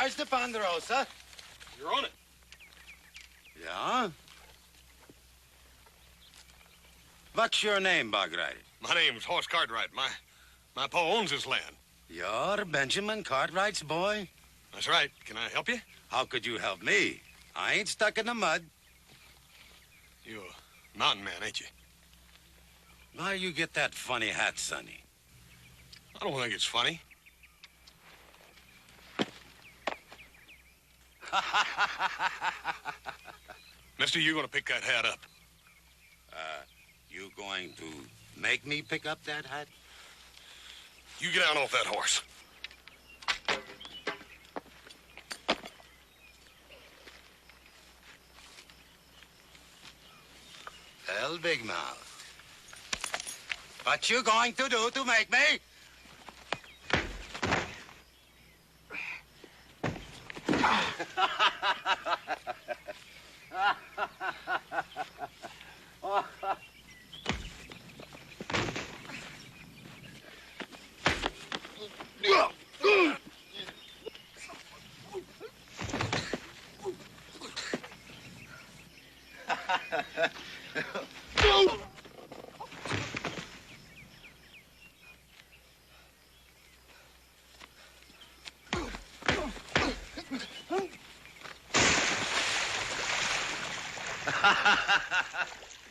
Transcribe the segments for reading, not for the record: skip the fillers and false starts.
There's the Ponderosa. You're on it. Yeah? What's your name, Bogright? My name's Horse Cartwright. My pa owns this land. You're Benjamin Cartwright's boy? That's right. Can I help you? How could you help me? I ain't stuck in the mud. You're a mountain man, ain't you? Why you get that funny hat, Sonny? I don't think it's funny. Mister, you gonna pick that hat up? You going to make me pick up that hat? You get down off that horse. Well, Big Mouth, what you going to do to make me?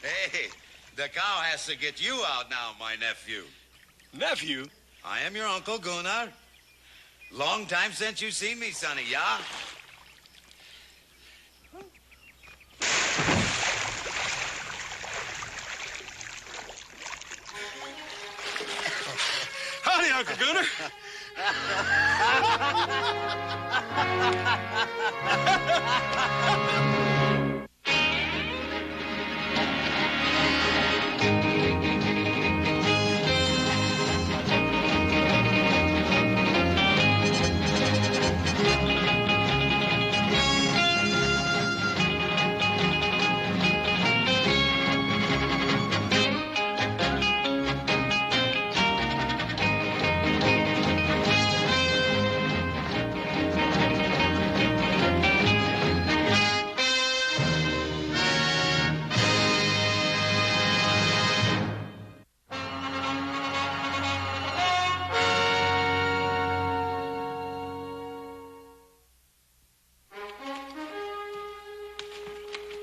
Hey, the cow has to get you out now, my nephew. Nephew? I am your Uncle Gunnar. Long time since you seen me, Sonny, yeah? Howdy, Uncle Gunnar.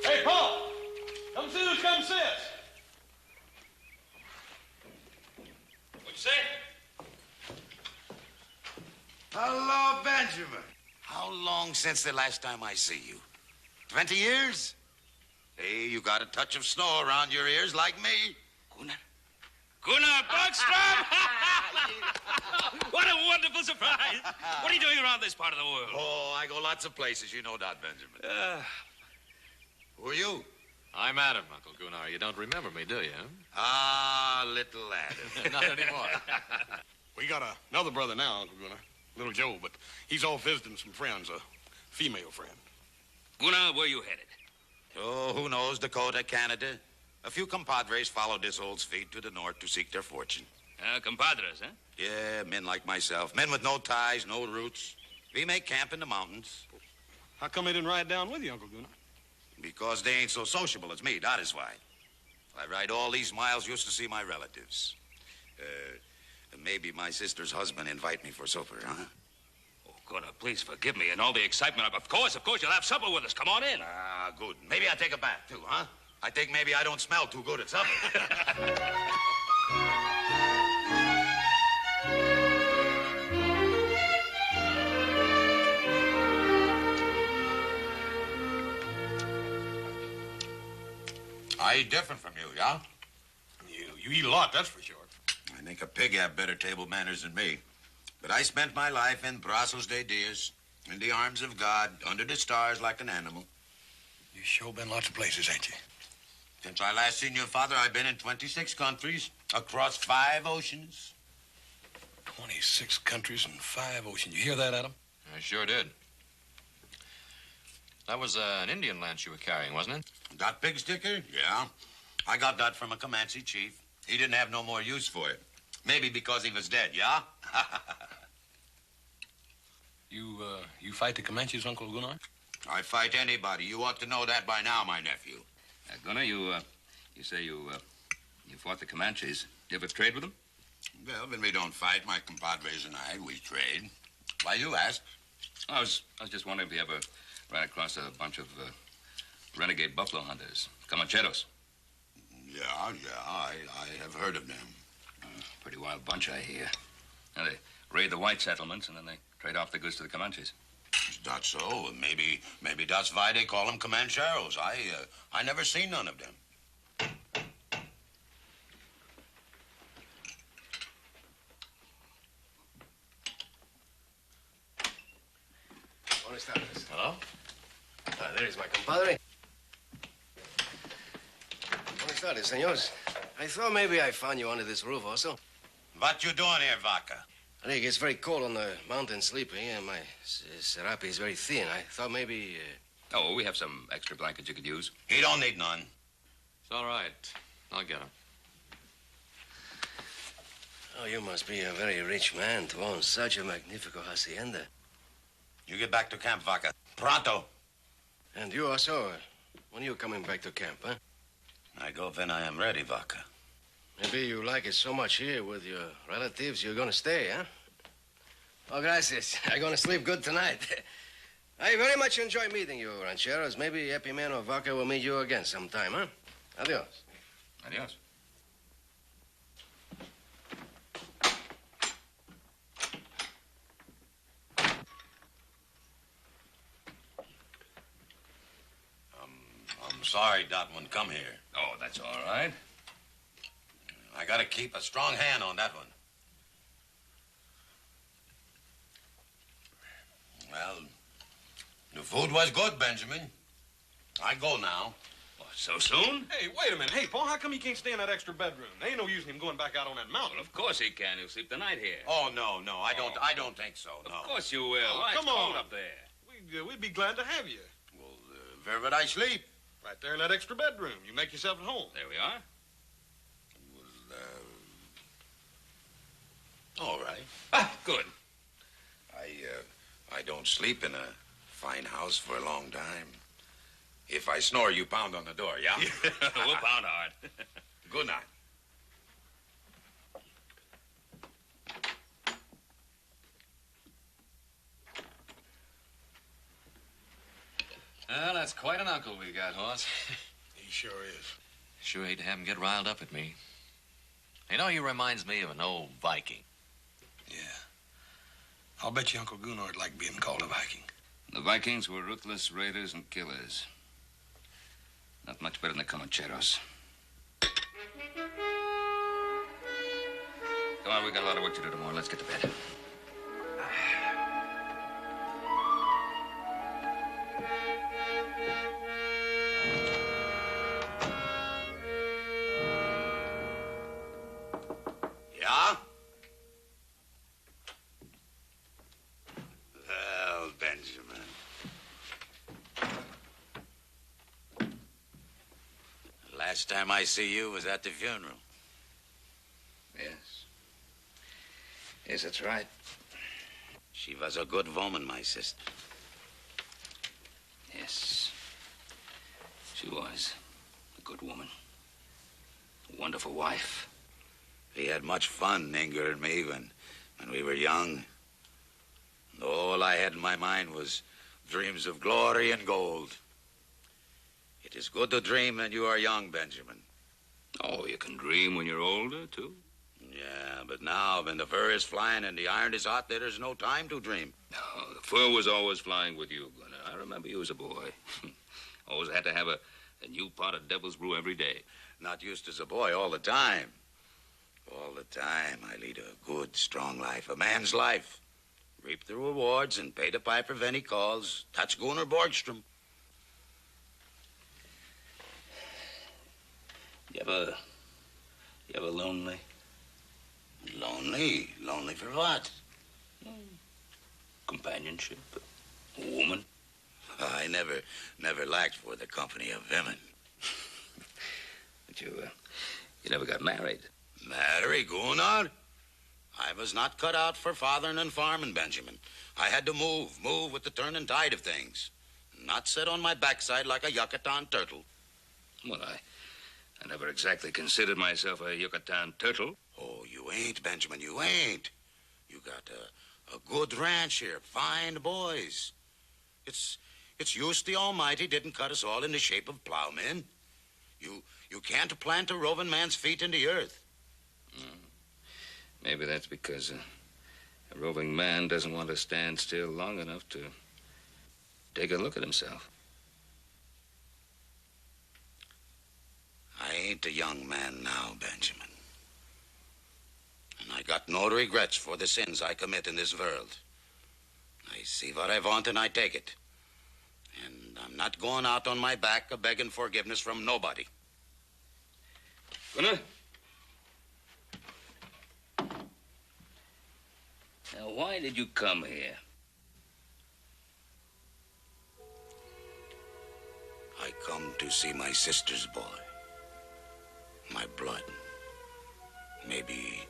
Hey, Paul! Come see who's come since. What you say? Hello, Benjamin. How long since the last time I see you? 20 years? Hey, you got a touch of snow around your ears like me. Gunnar Bergstrom! What a wonderful surprise. What are you doing around this part of the world? Oh, I go lots of places. You know that, Benjamin. Who are you? I'm Adam, Uncle Gunnar. You don't remember me, do you? Ah, little Adam. Not anymore. We got another brother now, Uncle Gunnar. Little Joe, but he's off visiting some friends, a female friend. Gunnar, where you headed? Oh, who knows? Dakota, Canada. A few compadres followed this old's feet to the north to seek their fortune. Compadres, huh? Yeah, men like myself. Men with no ties, no roots. We make camp in the mountains. How come they didn't ride down with you, Uncle Gunnar? Because they ain't so sociable as me, that is why. I ride all these miles just to see my relatives. Maybe my sister's husband invite me for supper, huh? Oh, Gunnar, please forgive me and all the excitement. Of course, you'll have supper with us. Come on in. Ah, good. Maybe I take a bath, too, huh? I think maybe I don't smell too good at supper. I eat different from you, yeah? You eat a lot, that's for sure. I think a pig have better table manners than me. But I spent my life in brazos de Dios, in the arms of God, under the stars like an animal. You sure been lots of places, ain't you? Since I last seen your father, I've been in 26 countries, across 5 oceans. 26 countries and 5 oceans. You hear that, Adam? I sure did. That was an Indian lance you were carrying, wasn't it? That pig sticker? Yeah. I got that from a Comanche chief. He didn't have no more use for it. Maybe because he was dead, yeah? You fight the Comanches, Uncle Gunnar? I fight anybody. You ought to know that by now, my nephew. Gunnar, you say you fought the Comanches. You ever trade with them? Well, when we don't fight, my compadres and I, we trade. Why you ask? I was just wondering if you ever ran across a bunch of renegade buffalo hunters, Comancheros. Yeah, I have heard of them. Pretty wild bunch, I hear. Now, they raid the white settlements, and then they trade off the goods to the Comanches. Is that so? Maybe that's why they call them Comancheros. I never seen none of them. Buenas tardes. Hello? There is my compadre. Buenas tardes, senores. I thought maybe I found you under this roof also. What you doing here, Vaca? I think it gets very cold on the mountain sleeping, and my serape is very thin. I thought maybe... Oh, we have some extra blankets you could use. He don't need none. It's all right. I'll get him. Oh, you must be a very rich man to own such a magnifico hacienda. You get back to camp, Vaca. Pronto. And you also, when are you coming back to camp, huh? I go when I am ready, Vaca. Maybe you like it so much here with your relatives, you're gonna stay, huh? Oh, gracias. I'm gonna sleep good tonight. I very much enjoy meeting you, rancheros. Maybe Happy Man or Vaca will meet you again sometime, huh? Adios. Adios. I'm sorry Dot wouldn't come here. Oh, that's all right. I gotta keep a strong hand on that one. Well, the food was good, Benjamin. I go now. What, so soon? Hey, wait a minute. Hey, Paul, how come he can't stay in that extra bedroom? There ain't no use in him going back out on that mountain. Well, of course he can. He'll sleep the night here. Oh, no, I don't think so, no. Of course you will. Oh, Why, come it's cold on. up there. We'd be glad to have you. Well, where would I sleep? Right there in that extra bedroom. You make yourself at home. There we are. All right. Ah, good. I don't sleep in a fine house for a long time. If I snore, you pound on the door, yeah? We'll pound hard. Good night. Well, that's quite an uncle we got, Hoss. He sure is. Sure hate to have him get riled up at me. You know, he reminds me of an old Viking. Yeah. I'll bet you Uncle Gunnar'd like being called a Viking. The Vikings were ruthless raiders and killers. Not much better than the Comancheros. Come on, we got a lot of work to do tomorrow. Let's get to bed. Yeah? Well, Benjamin. Last time I see you was at the funeral. Yes. Yes, that's right. She was a good woman, my sister. Yes. She was a good woman. A wonderful wife. We had much fun, Inger and me, when we were young. And all I had in my mind was dreams of glory and gold. It is good to dream when you are young, Benjamin. Oh, you can dream when you're older, too. Yeah, but now, when the fur is flying and the iron is hot, there is no time to dream. No, the fur was always flying with you, Gunnar. I remember you as a boy. Always had to have a new pot of devil's brew every day. Not used as a boy all the time. All the time, I lead a good, strong life, a man's life. Reap the rewards and pay the piper when he calls. That's Gunnar Borgstrom. You ever lonely? Lonely? Lonely for what? Companionship? A woman? I never lacked for the company of women. But you never got married. Marry, Gunnar? I was not cut out for fathering and farming, Benjamin. I had to move with the turning tide of things. Not sit on my backside like a Yucatan turtle. Well, I never exactly considered myself a Yucatan turtle. Oh, you ain't, Benjamin, you ain't. You got a good ranch here, fine boys. It's use the Almighty didn't cut us all in the shape of plowmen. You can't plant a roving man's feet in the earth. Maybe that's because a roving man doesn't want to stand still long enough to take a look at himself. I ain't a young man now, Benjamin. And I got no regrets for the sins I commit in this world. I see what I want and I take it. And I'm not going out on my back a-begging forgiveness from nobody. Gunnar? Now, why did you come here? I come to see my sister's boy. My blood. Maybe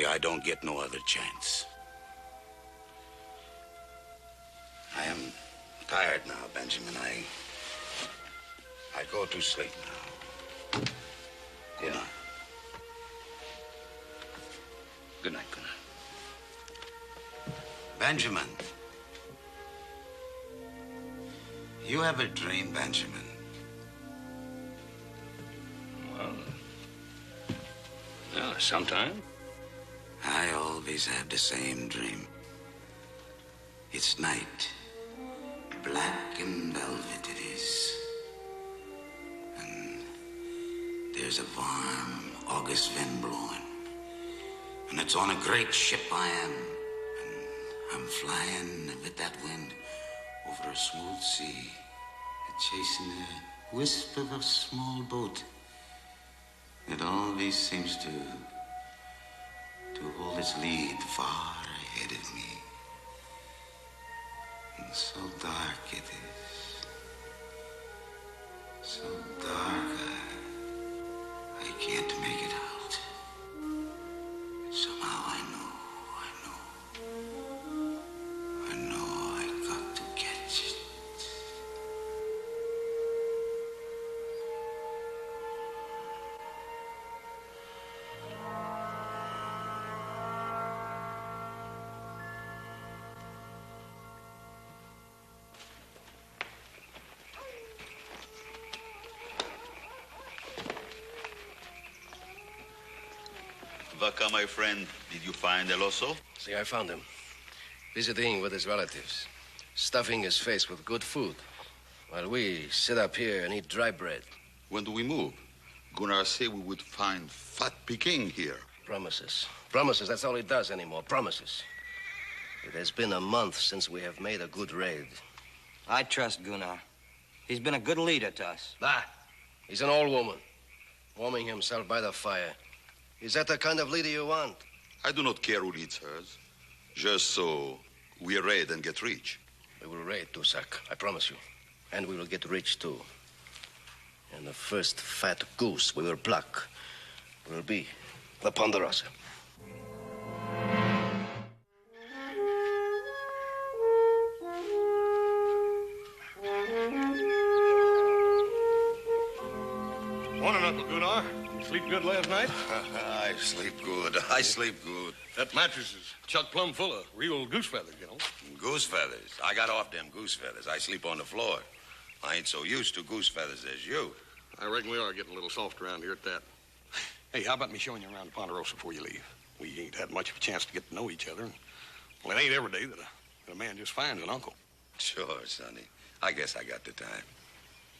I don't get no other chance. I am tired now, Benjamin. I go to sleep now. Good night. Good night, Gunnar. Benjamin. You ever dream, Benjamin? Well, yeah, sometime. I always have the same dream. It's night. Black and velvet it is. And there's a warm August wind blowing. And it's on a great ship I am. And I'm flying with that wind over a smooth sea, chasing a wisp of a small boat. It always seems to hold its lead far ahead of me. And so dark it is. So dark I can't make it out. Somehow I know I got to catch it. Vaca, my friend, did you find El Oso? See, I found him. Visiting with his relatives. Stuffing his face with good food. While we sit up here and eat dry bread. When do we move? Gunnar said we would find fat Peking here. Promises. Promises, that's all he does anymore. Promises. It has been a month since we have made a good raid. I trust Gunnar. He's been a good leader to us. He's an old woman. Warming himself by the fire. Is that the kind of leader you want? I do not care who leads hers. Just so we raid and get rich. We will raid, Tusak. I promise you. And we will get rich, too. And the first fat goose we will pluck will be the Ponderosa. Morning, Uncle Gunnar. You sleep good last night? I sleep good. I sleep good. That mattress is chock plumb full of real goose feathers, you know. Goose feathers. I got off them goose feathers. I sleep on the floor. I ain't so used to goose feathers as you. I reckon we are getting a little soft around here at that. Hey, how about me showing you around the Ponderosa before you leave? We ain't had much of a chance to get to know each other. Well, it ain't every day that a man just finds an uncle. Sure, Sonny. I guess I got the time.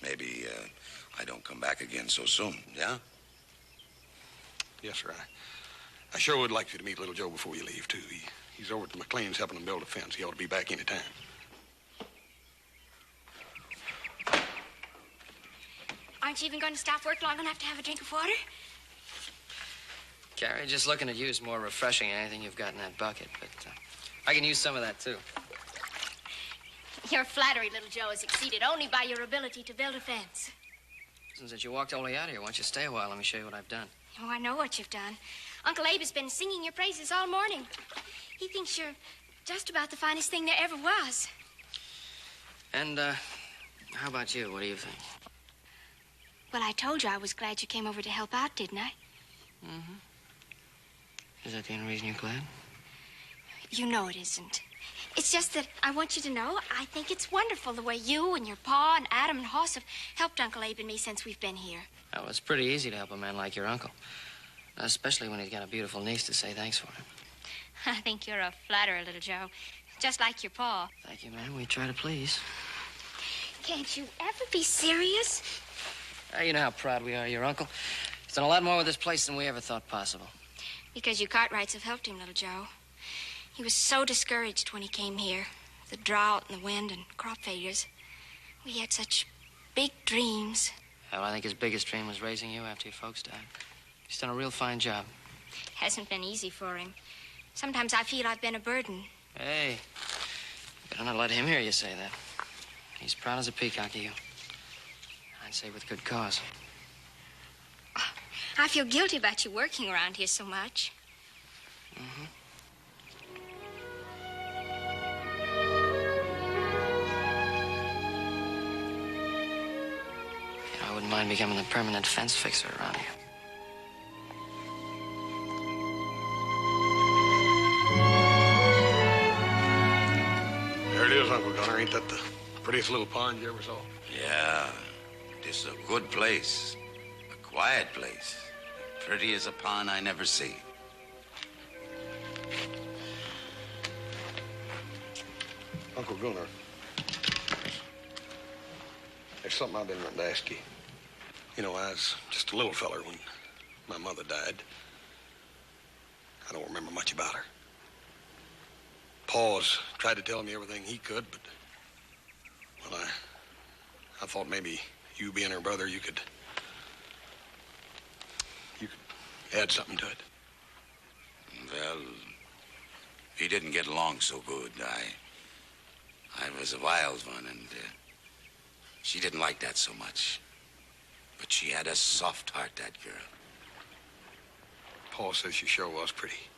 Maybe I don't come back again so soon, yeah? Yes, sir. I sure would like you to meet little Joe before you leave, too. He's over at the McLean's helping them build a fence. He ought to be back any time. Aren't you even going to stop work long enough to have a drink of water? Carrie, just looking at you is more refreshing than anything you've got in that bucket, but I can use some of that, too. Your flattery, little Joe, is exceeded only by your ability to build a fence. Since you walked all the way out here, why don't you stay a while? Let me show you what I've done. Oh, I know what you've done. Uncle Abe has been singing your praises all morning. He thinks you're just about the finest thing there ever was. And, how about you? What do you think? Well, I told you I was glad you came over to help out, didn't I? Mm-hmm. Is that the only reason you're glad? You know it isn't. It's just that I want you to know I think it's wonderful the way you and your pa and Adam and Hoss have helped Uncle Abe and me since we've been here. Well, it's pretty easy to help a man like your uncle. Especially when he's got a beautiful niece to say thanks for him. I think you're a flatterer, little Joe. Just like your pa. Thank you, ma'am. We try to please. Can't you ever be serious? You know how proud we are of your uncle. He's done a lot more with this place than we ever thought possible. Because you Cartwrights have helped him, little Joe. He was so discouraged when he came here. The drought and the wind and crop failures. We had such big dreams. Well, I think his biggest dream was raising you after your folks died. He's done a real fine job. Hasn't been easy for him. Sometimes I feel I've been a burden. Hey, better not let him hear you say that. He's proud as a peacock of you. I'd say with good cause. I feel guilty about you working around here so much. Mm-hmm. I wouldn't mind becoming the permanent fence fixer around here. There it is, Uncle Gunner. Ain't that the prettiest little pond you ever saw? Yeah, this is a good place. A quiet place. Pretty as a pond I never see. Uncle Gunner, there's something I've been wanting to ask you. You know, I was just a little feller when my mother died. I don't remember much about her. Pa's tried to tell me everything he could, but, well, I thought maybe you being her brother, you could add something to it. Well, he didn't get along so good. I was a wild one, and she didn't like that so much. But she had a soft heart, that girl. Pa says she sure was pretty.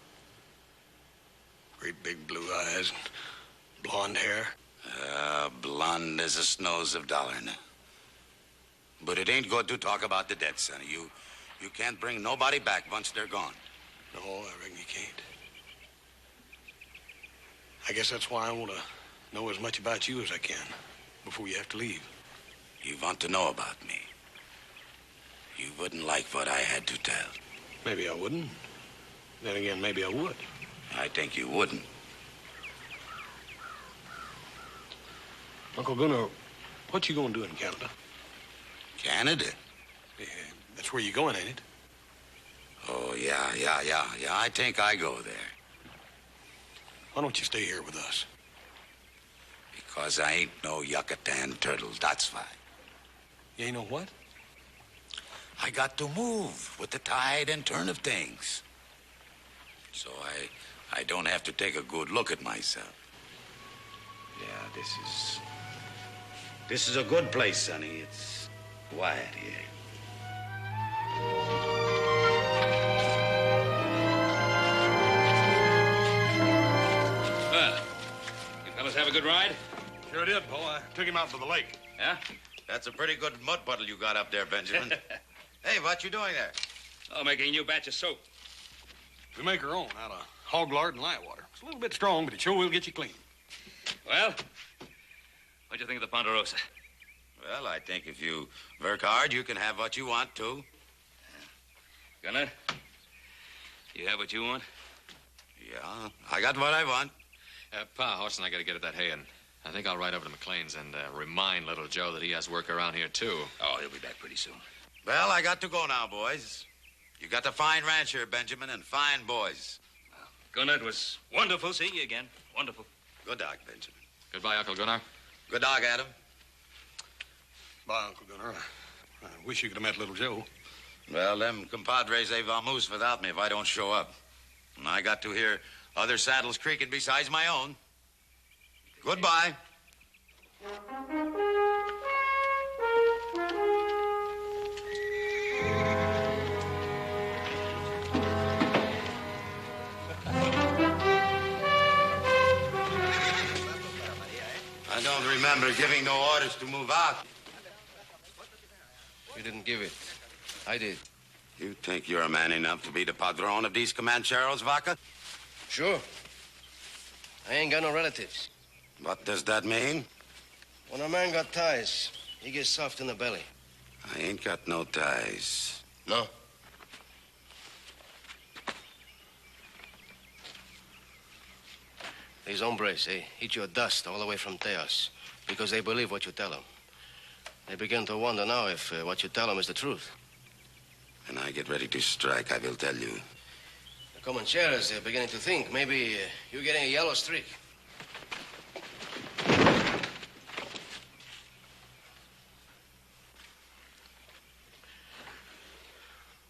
Great big blue eyes and blonde hair. Blonde as the snows of Dollarn. But it ain't good to talk about the dead, sonny. You can't bring nobody back once they're gone. No, I reckon you can't. I guess that's why I want to know as much about you as I can before you have to leave. You want to know about me. You wouldn't like what I had to tell. Maybe I wouldn't. Then again, maybe I would. I think you wouldn't. Uncle Gunnar, what you gonna do in Canada? Canada? Yeah, that's where you're going, ain't it? Oh, yeah. I think I go there. Why don't you stay here with us? Because I ain't no Yucatan turtle, that's why. You ain't know what? I got to move with the tide and turn of things. So I don't have to take a good look at myself. Yeah, this is a good place, sonny. It's quiet here. Well, you fellas have a good ride? Sure did, Paul. I took him out to the lake. Yeah? That's a pretty good mud puddle you got up there, Benjamin. Hey, what you doing there? Oh, making a new batch of soap. We make our own out of hog lard and light water. It's a little bit strong, but it sure will get you clean. Well, what'd you think of the Ponderosa? Well, I think if you work hard, you can have what you want, too. Gunner, you have what you want? Yeah, I got what I want. Pa, Hoss and I got to get at that hay, and I think I'll ride over to McLean's and remind little Joe that he has work around here, too. Oh, he'll be back pretty soon. Well, I got to go now, boys. You got a fine ranch here, Benjamin, and fine boys. Gunner, it was wonderful seeing you again. Wonderful. Good dog, Benjamin. Goodbye, Uncle Gunnar. Good dog, Adam. Bye, Uncle Gunnar. I wish you could have met little Joe. Well, them compadres, they vamoose without me if I don't show up. And I got to hear other saddles creaking besides my own. Goodbye. remember giving no orders to move out. You didn't give it. I did. You think you're a man enough to be the padrone of these Comancheros, Vaca? Sure. I ain't got no relatives. What does that mean? When a man got ties, he gets soft in the belly. I ain't got no ties. No? These hombres, they eat your dust all the way from Teos because they believe what you tell them. They begin to wonder now if what you tell them is the truth. When I get ready to strike, I will tell you. The Comancheros, they're beginning to think maybe you're getting a yellow streak.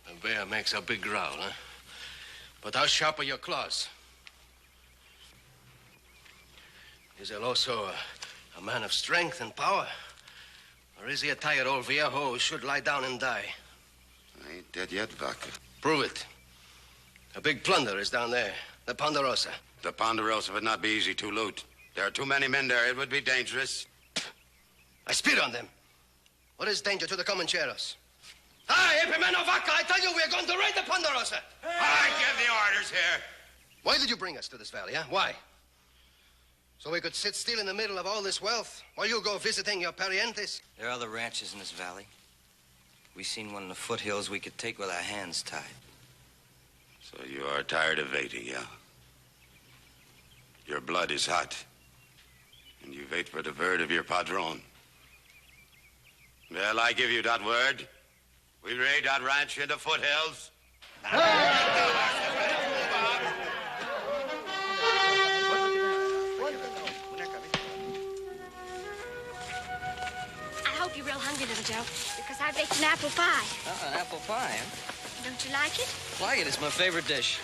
The bear makes a big growl, huh? But how sharp are your claws? Is El Oso a man of strength and power? Or is he a tired old viejo who should lie down and die? I ain't dead yet, Vaca. Prove it. A big plunder is down there, the Ponderosa. The Ponderosa would not be easy to loot. There are too many men there. It would be dangerous. I spit on them. What is danger to the Comancheros? Hi, Epimeno Vaca, I tell you, we're going to raid the Ponderosa. I give the orders here. Why did you bring us to this valley, huh? Why? So we could sit still in the middle of all this wealth while you go visiting your parientes? There are other ranches in this valley. We seen one in the foothills we could take with our hands tied. So you are tired of waiting, yeah? Your blood is hot. And you wait for the word of your padron. Well, I give you that word. We raid that ranch in the foothills. I hope you're real hungry, little Joe, because I baked an apple pie. An apple pie, huh? Don't you like it? Like it. It's my favorite dish.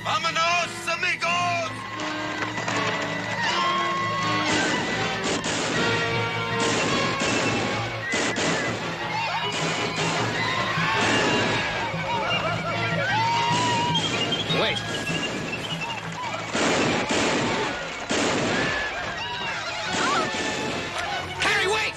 Vámonos, amigos! Wait. Harry, wait!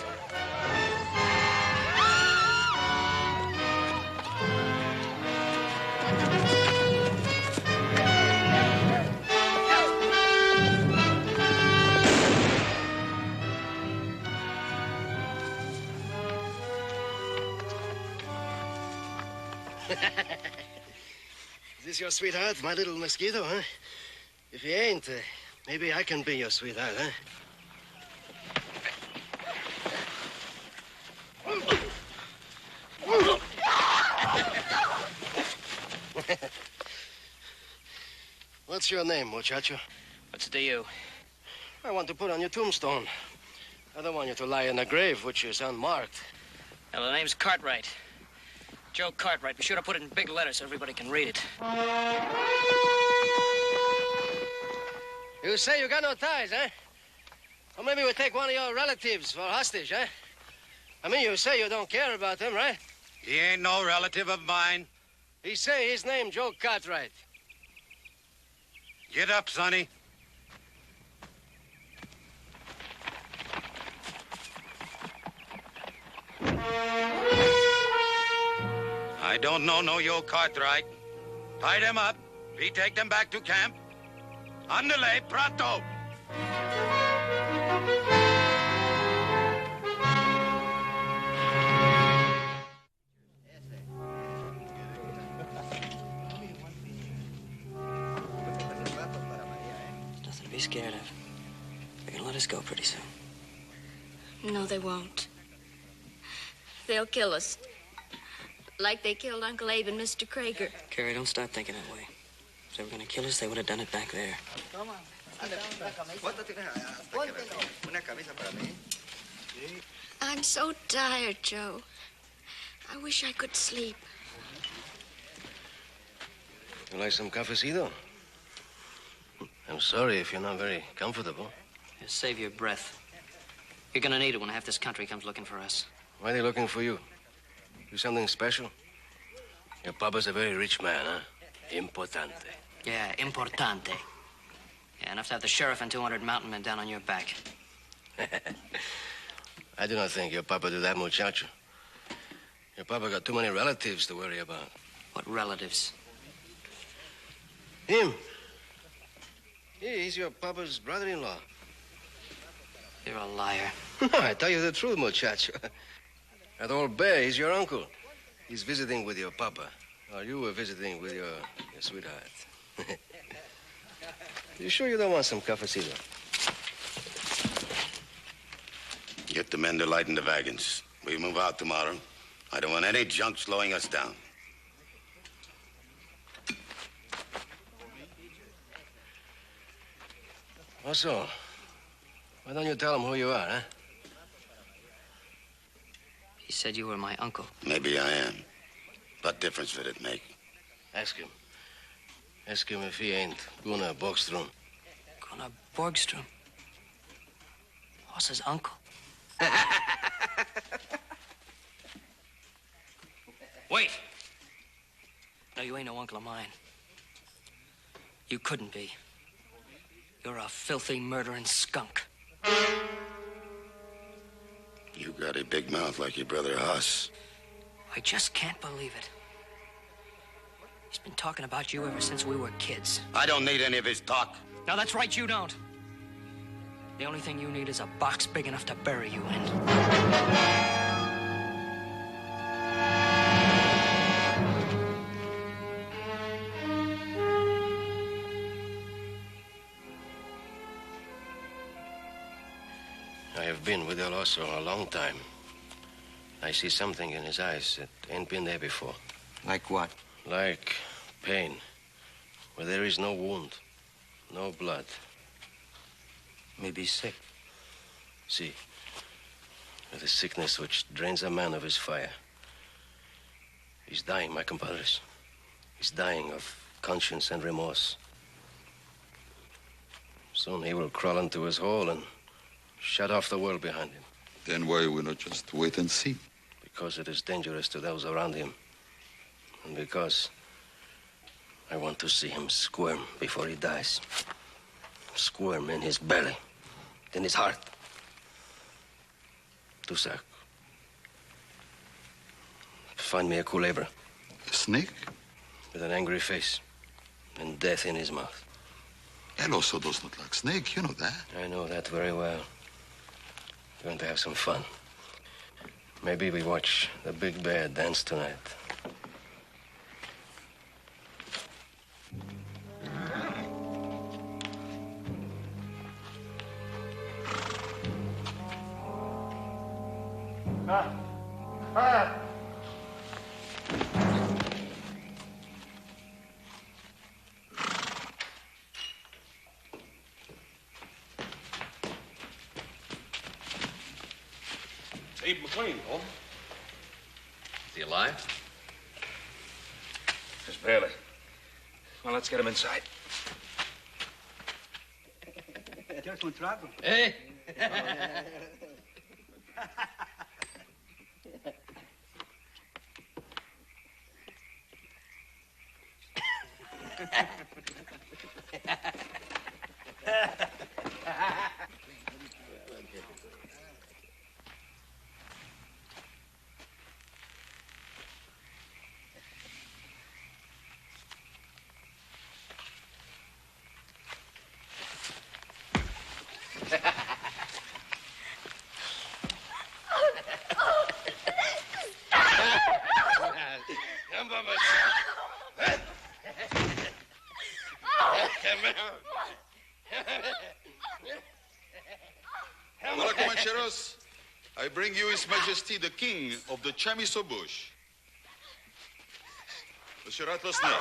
Is this your sweetheart, my little mosquito, huh? If he ain't, maybe I can be your sweetheart, huh? What's your name, muchacho? What's it to you? I want to put on your tombstone. I don't want you to lie in a grave which is unmarked. Well, the name's Cartwright. Joe Cartwright. Be sure to put it in big letters so everybody can read it. You say you got no ties, huh? Well, maybe we take one of your relatives for hostage, huh? I mean, you say you don't care about them, right? He ain't no relative of mine. He say his name Joe Cartwright. Get up, Sonny. I don't know no Joe Cartwright. Tie them up. We take them back to camp. Andale, pronto. Nothing to be scared of. They're gonna let us go pretty soon. No, they won't. They'll kill us. Like they killed Uncle Abe and Mr. Krager. Carrie, don't start thinking that way. If they were gonna kill us, they would have done it back there. I'm so tired, Joe. I wish I could sleep. You like some cafecito? I'm sorry if you're not very comfortable. Just save your breath. You're gonna need it when half this country comes looking for us. Why are they looking for you? You something special? Your papa's a very rich man, huh? Importante. Yeah, importante. Yeah, enough to have the sheriff and 200 mountain men down on your back. I do not think your papa do that, muchacho. Your papa got too many relatives to worry about. What relatives? Him. Yeah, he's your papa's brother-in-law. You're a liar. I tell you the truth, muchacho. That old bear, he's your uncle. He's visiting with your papa. While you were visiting with your sweetheart. You sure you don't want some cafecito? Get the men to lighten the wagons. We move out tomorrow. I don't want any junk slowing us down. Also, why don't you tell him who you are, huh? He said you were my uncle. Maybe I am. What difference would it make? Ask him. Ask him if he ain't Gunnar Borgstrom. Gunnar Borgstrom? Hoss's uncle? Wait! No, you ain't no uncle of mine. You couldn't be. You're a filthy, murdering skunk. You got a big mouth like your brother Hoss. I just can't believe it. He's been talking about you ever since we were kids. I don't need any of his talk. No, that's right, you don't. The only thing you need is a box big enough to bury you in. I have been with El Oso a long time. I see something in his eyes that ain't been there before. Like what? Like pain, where there is no wound, no blood. Maybe he's sick. See, with a sickness which drains a man of his fire. He's dying, my compadres. He's dying of conscience and remorse. Soon he will crawl into his hole and shut off the world behind him. Then why we not just wait and see? Because it is dangerous to those around him. And because I want to see him squirm before he dies. Squirm in his belly, in his heart. Tusak, find me a culebra. A snake? With an angry face and death in his mouth. El Oso does not like snake, you know that. I know that very well. We're going to have some fun. Maybe we watch the big bear dance tonight. Abe McLean, home. Is he alive? Just barely. Well, let's get him inside. Hey! Hola, Comancheros. I bring you His Majesty the King of the Chamiso Bush. Monsieur Rattlesnake.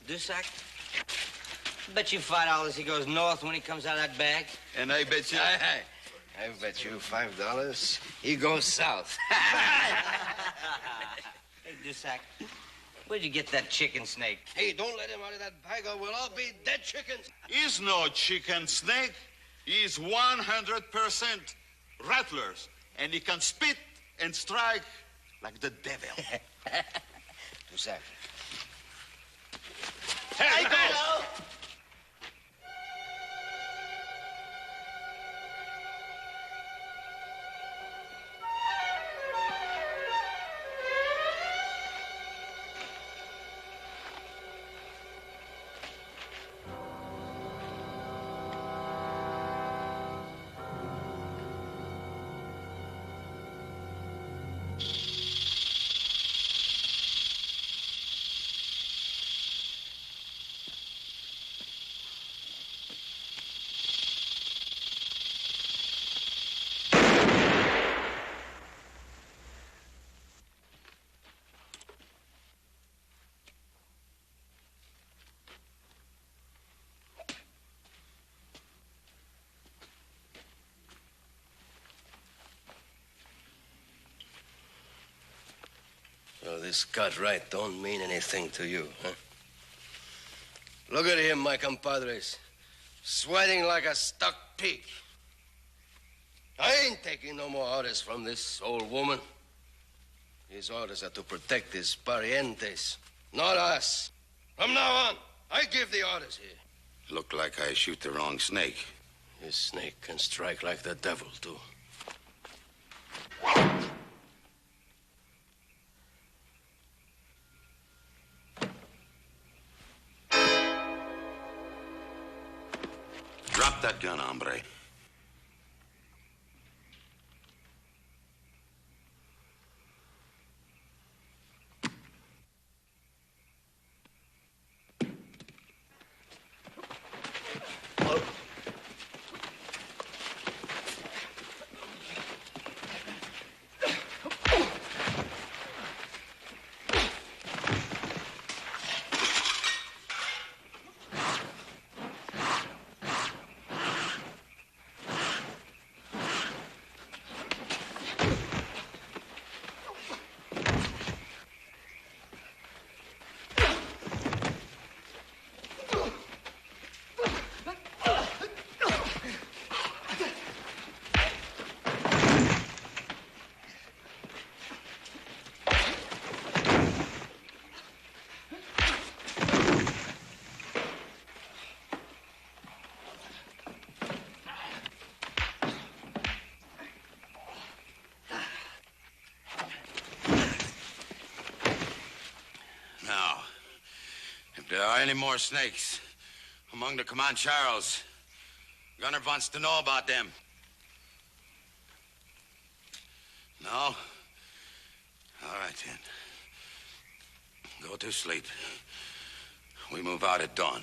Dusak? Bet you $5 he goes north when he comes out of that bag. And I bet you... I bet you $5 he goes south. Hey, Dusak, Where'd you get that chicken snake? Hey, don't let him out of that bag or we'll all be dead chickens. He's no chicken snake. He's 100% rattlers. And he can spit and strike like the devil. Too sad. Hey, go! So this cut right don't mean anything to you, huh? Look at him, my compadres. Sweating like a stuck pig. I ain't taking no more orders from this old woman. His orders are to protect his parientes, not us. From now on, I give the orders here. Look like I shoot the wrong snake. This snake can strike like the devil, too. Drop that gun, hombre. If there are any more snakes among the Comancheros, Gunner wants to know about them. No? All right, then. Go to sleep. We move out at dawn.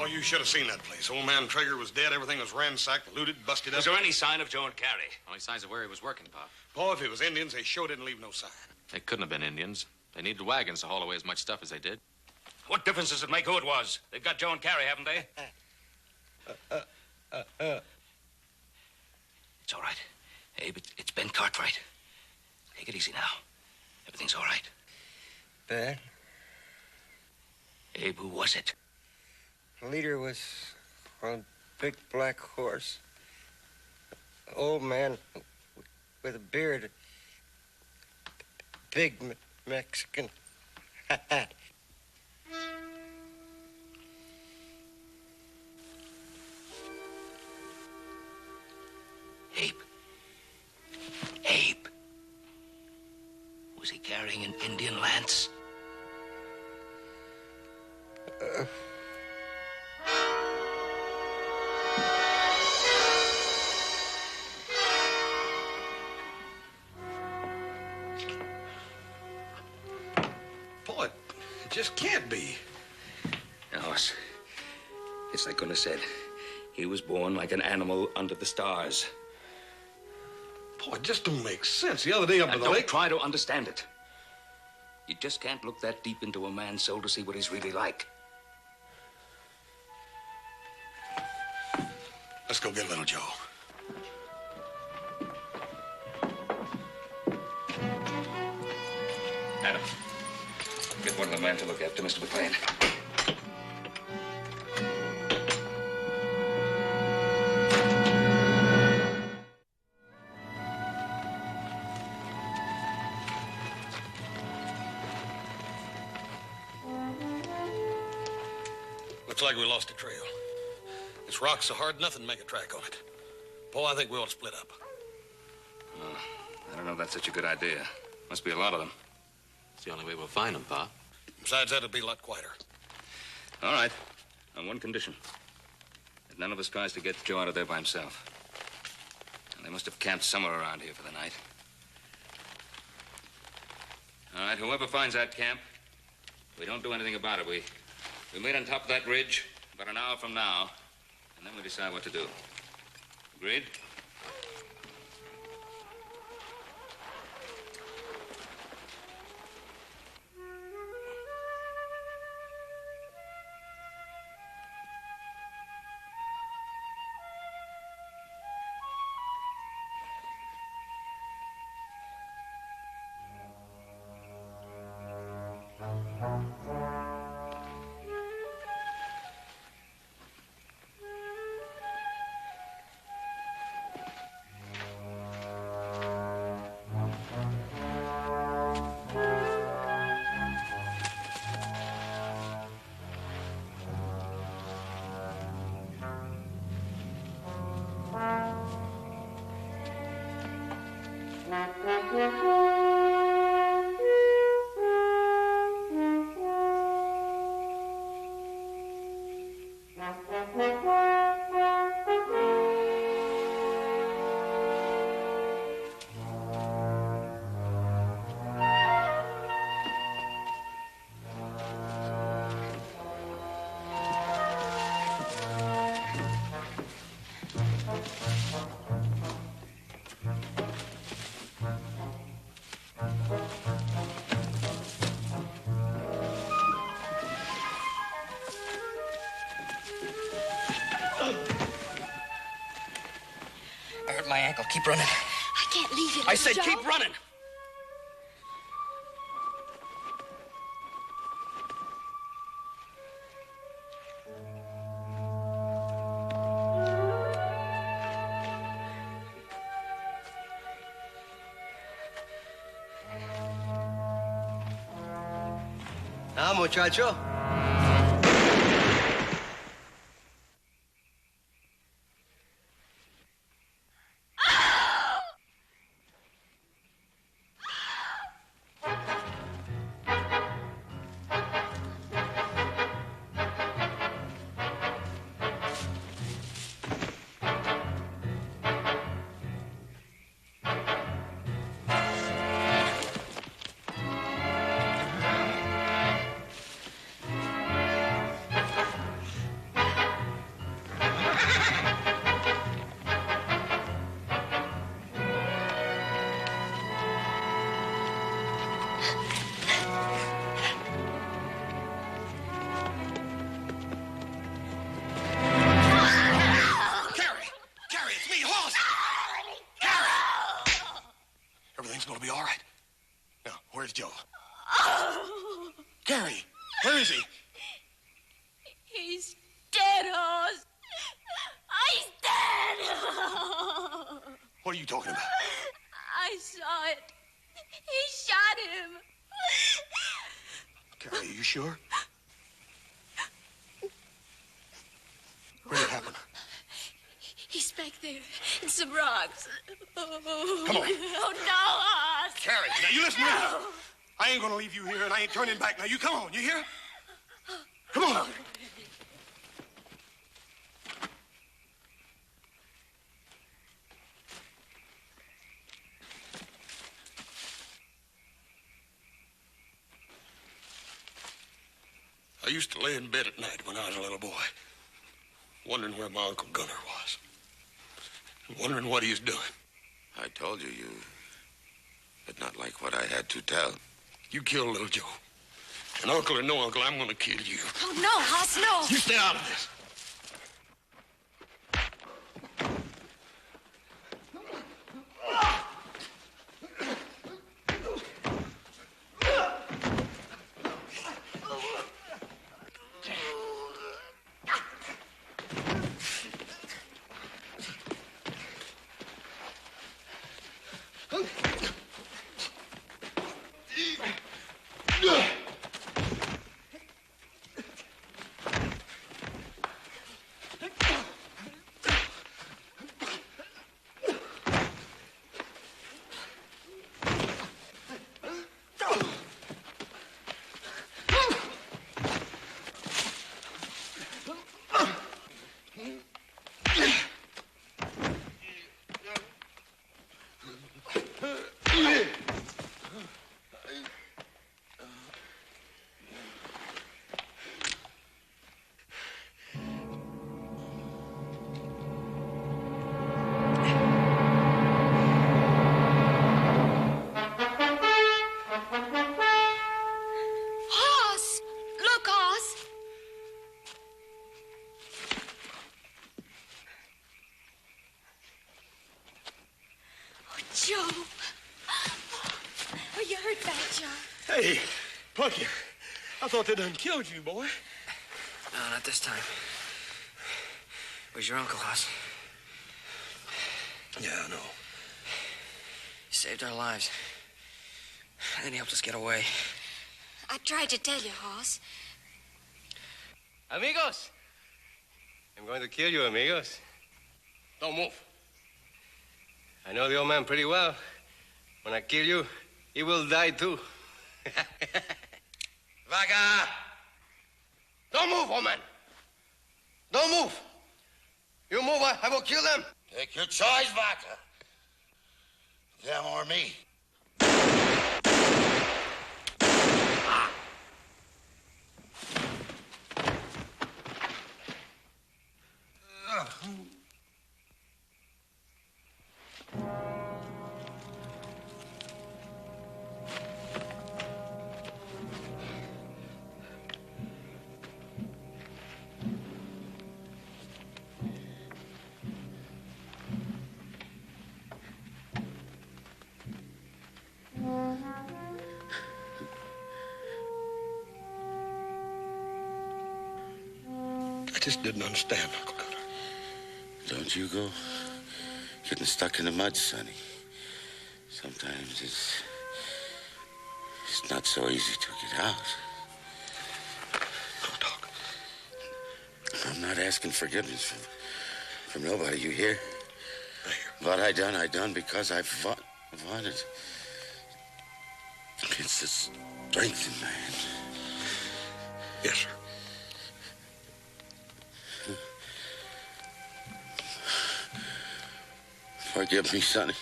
You should have seen that place. Old man Traeger was dead. Everything was ransacked, looted, busted up. Was there any sign of Joe and Carrie? Only signs of where he was working, Pop. Paul, if it was Indians, they sure didn't leave no sign. They couldn't have been Indians. They needed wagons to haul away as much stuff as they did. What difference does it make who it was? They've got Joe and Carrie, haven't they? It's all right. Abe, it's Ben Cartwright. Take it easy now. Everything's all right. Ben? Abe, who was it? The leader was on a big black horse. Old man with a beard. Big Mexican. Abe. Abe. Was he carrying an Indian lance? Boy, it just can't be. No, it's like Gunnar said. He was born like an animal under the stars. Boy, it just don't make sense. The other day up at the Don't lake... try to understand it. You just can't look that deep into a man's soul to see what he's really like. Let's go get little Joe. Adam, get one of the men to look after Mr. McLean. Looks like we lost the trail. This rock's so hard, nothing to make a track on it. Paul, I think we ought to split up. I don't know if that's such a good idea. Must be a lot of them. It's the only way we'll find them, Pa. Besides that, it'll be a lot quieter. All right, on one condition. That none of us tries to get Joe out of there by himself. And they must have camped somewhere around here for the night. All right, whoever finds that camp, we don't do anything about it. We meet on top of that ridge about an hour from now, and then we decide what to do. Agreed? I hurt my ankle. Keep running. I can't leave you. I said Joe. keep running. Now, muchacho. Everything's gonna be all right. Now, where's Joe? Gary, where is he? He's dead, Oz. He's dead. What are you talking about? I saw it. He shot him. Carrie, are you sure? Where did it happen? He's back there in some rocks. Oh. Come on. Oh, no, Hoss. Carrie, now you listen to me. I ain't gonna leave you here, and I ain't turning back. Now you come on, you hear? Come on. I used to lay in bed at night when I was a little boy, wondering where my Uncle Gunnar was, and wondering what he was doing. I told you, you did not like what I had to tell. You killed little Joe. And uncle or no uncle, I'm gonna kill you. Oh, no, Hoss, no. You stay out of this. Hoss! Look, Hoss! Oh, Joe. Oh, you hurt bad, Joe. Hey, Punky, I thought they done killed you, boy. No, not this time. Where's your uncle, Hoss? Yeah, I know. He saved our lives. And then he helped us get away. I tried to tell you, Hoss. Amigos! I'm going to kill you, amigos. Don't move. I know the old man pretty well. When I kill you, he will die too. Vaca! Don't move, old man. Don't move. You move, I will kill them. Take your choice, Vaca. Them or me. I just didn't understand, Uncle Gunnar. Don't you go getting stuck in the mud, Sonny. Sometimes it's not so easy to get out. Don't talk. I'm not asking forgiveness from nobody, you hear? I hear. What I done because I wanted. It's the strength in man. Yes, sir. Forgive me, Sonny.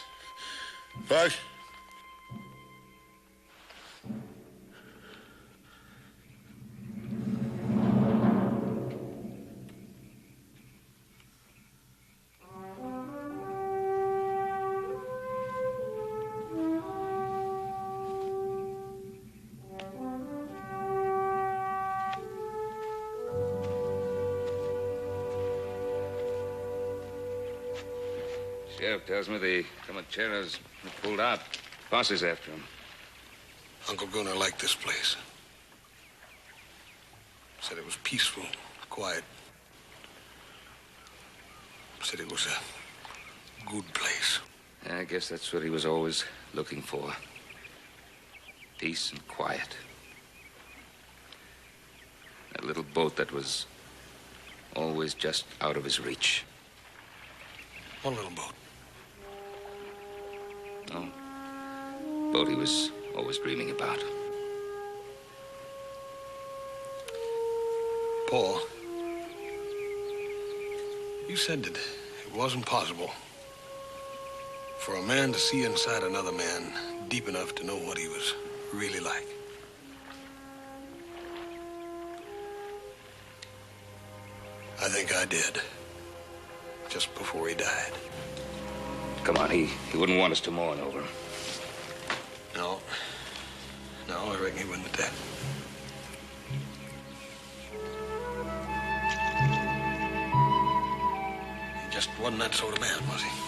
Bart. Sheriff tells me the Comancheros have pulled out. Posse's after him. Uncle Gunnar liked this place. Said it was peaceful, quiet. Said it was a good place. I guess that's what he was always looking for. peace and quiet. That little boat that was always just out of his reach. What little boat? No. Boat he was always dreaming about. Paul, you said that it wasn't possible for a man to see inside another man deep enough to know what he was really like. I think I did. Just before he died. Come on, he wouldn't want us to mourn over him. No. No, I reckon he wouldn't have that. He just wasn't that sort of man, was he?